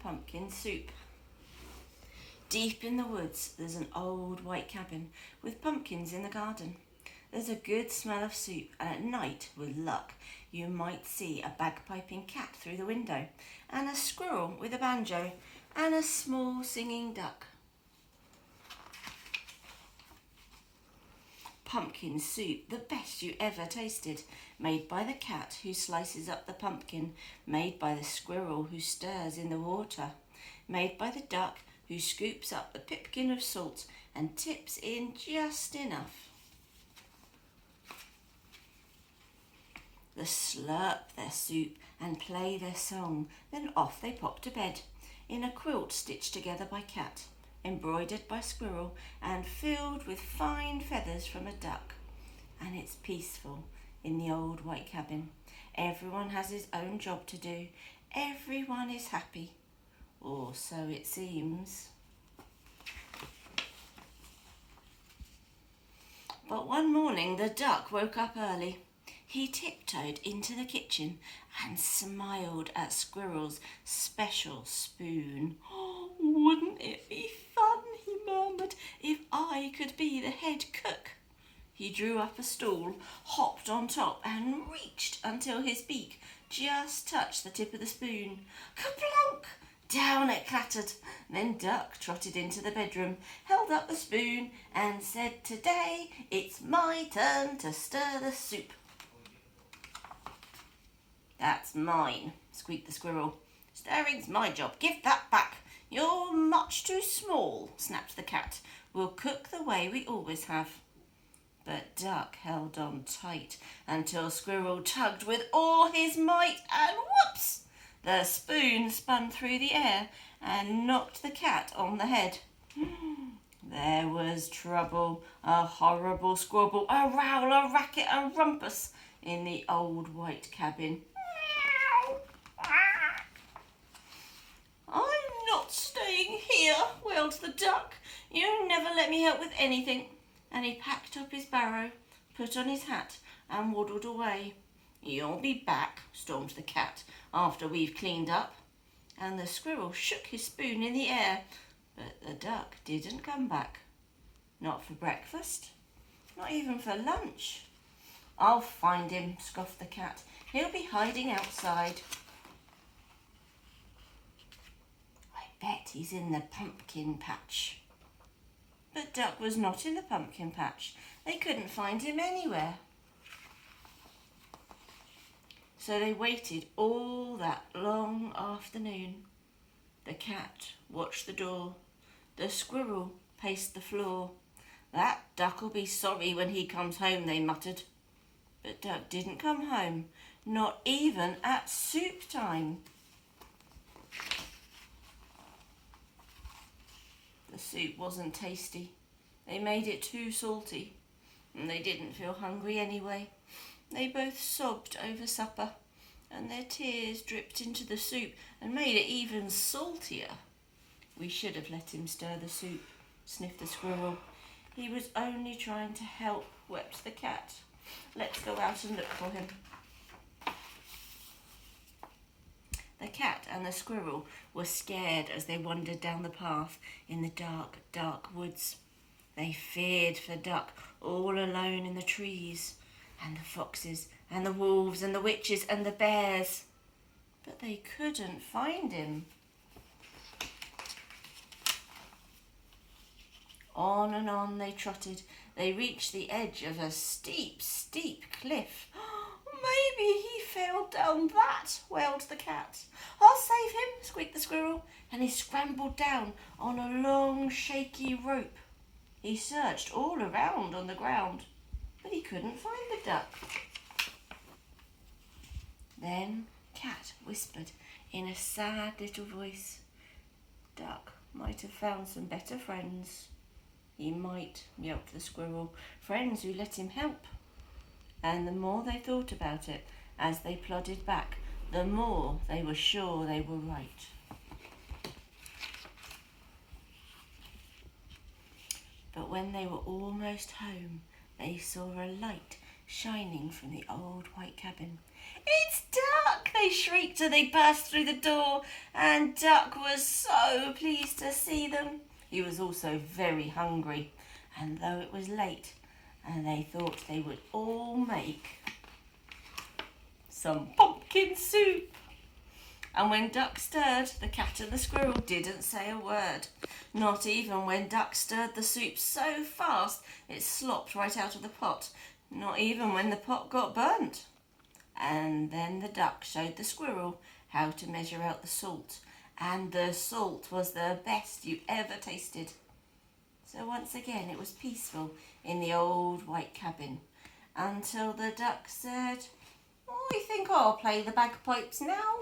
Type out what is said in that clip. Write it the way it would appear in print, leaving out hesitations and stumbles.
pumpkin soup. Deep in the woods, there's an old white cabin with pumpkins in the garden. There's a good smell of soup, and at night, with luck, you might see a bagpiping cat through the window, and a squirrel with a banjo, and a small singing duck. Pumpkin soup, the best you ever tasted, made by the cat who slices up the pumpkin, made by the squirrel who stirs in the water, made by the duck who scoops up the pipkin of salt and tips in just enough. They slurp their soup and play their song, then off they pop to bed, in a quilt stitched together by cat, embroidered by squirrel, and filled with fine feathers from a duck. And it's peaceful in the old white cabin. Everyone has his own job to do. Everyone is happy, or so it seems. But one morning the duck woke up early. He tiptoed into the kitchen and smiled at Squirrel's special spoon. "Oh, wouldn't it be fun," he murmured, "if I could be the head cook?" He drew up a stool, hopped on top, and reached until his beak just touched the tip of the spoon. Kaplunk! Down it clattered. Then Duck trotted into the bedroom, held up the spoon, and said, "Today it's my turn to stir the soup." "That's mine," squeaked the squirrel. "Stirring's my job. Give that back. You're much too small," snapped the cat. "We'll cook the way we always have." But Duck held on tight until Squirrel tugged with all his might, and whoops! The spoon spun through the air and knocked the cat on the head. There was trouble, a horrible squabble, a row, a racket, a rumpus in the old white cabin. "I'm not staying here," wailed the duck. "You never let me help with anything." And he packed up his barrow, put on his hat, and waddled away. "You'll be back," stormed the cat, "after we've cleaned up." And the squirrel shook his spoon in the air, but the duck didn't come back. Not for breakfast, not even for lunch. "I'll find him," scoffed the cat. "He'll be hiding outside. I bet he's in the pumpkin patch." But Duck was not in the pumpkin patch. They couldn't find him anywhere. So they waited all that long afternoon. The cat watched the door. The squirrel paced the floor. "That duck'll be sorry when he comes home," they muttered. But Duck didn't come home, not even at soup time. The soup wasn't tasty. They made it too salty, and they didn't feel hungry anyway. They both sobbed over supper, and their tears dripped into the soup and made it even saltier. "We should have let him stir the soup," sniffed the squirrel. "He was only trying to help," wept the cat. "Let's go out and look for him." The cat and the squirrel were scared as they wandered down the path in the dark, dark woods. They feared for Duck all alone in the trees, and the foxes, and the wolves, and the witches, and the bears. But they couldn't find him. On and on they trotted. They reached the edge of a steep, steep cliff. "Maybe he fell down that," wailed the cat. "I'll save him," squeaked the squirrel, and he scrambled down on a long, shaky rope. He searched all around on the ground, but he couldn't find the duck. Then Cat whispered in a sad little voice, "Duck might have found some better friends." "He might," yelped the squirrel, "friends who let him help." And the more they thought about it as they plodded back, the more they were sure they were right. But when they were almost home, they saw a light shining from the old white cabin. "It's Duck!" They shrieked and they burst through the door, and Duck was so pleased to see them. He was also very hungry, and though it was late, and they thought they would all make some pumpkin soup. And when Duck stirred, the cat and the squirrel didn't say a word. Not even when Duck stirred the soup so fast it slopped right out of the pot. Not even when the pot got burnt. And then the duck showed the squirrel how to measure out the salt. And the salt was the best you ever tasted. So once again it was peaceful in the old white cabin, until the duck said, "I think I'll play the bagpipes now."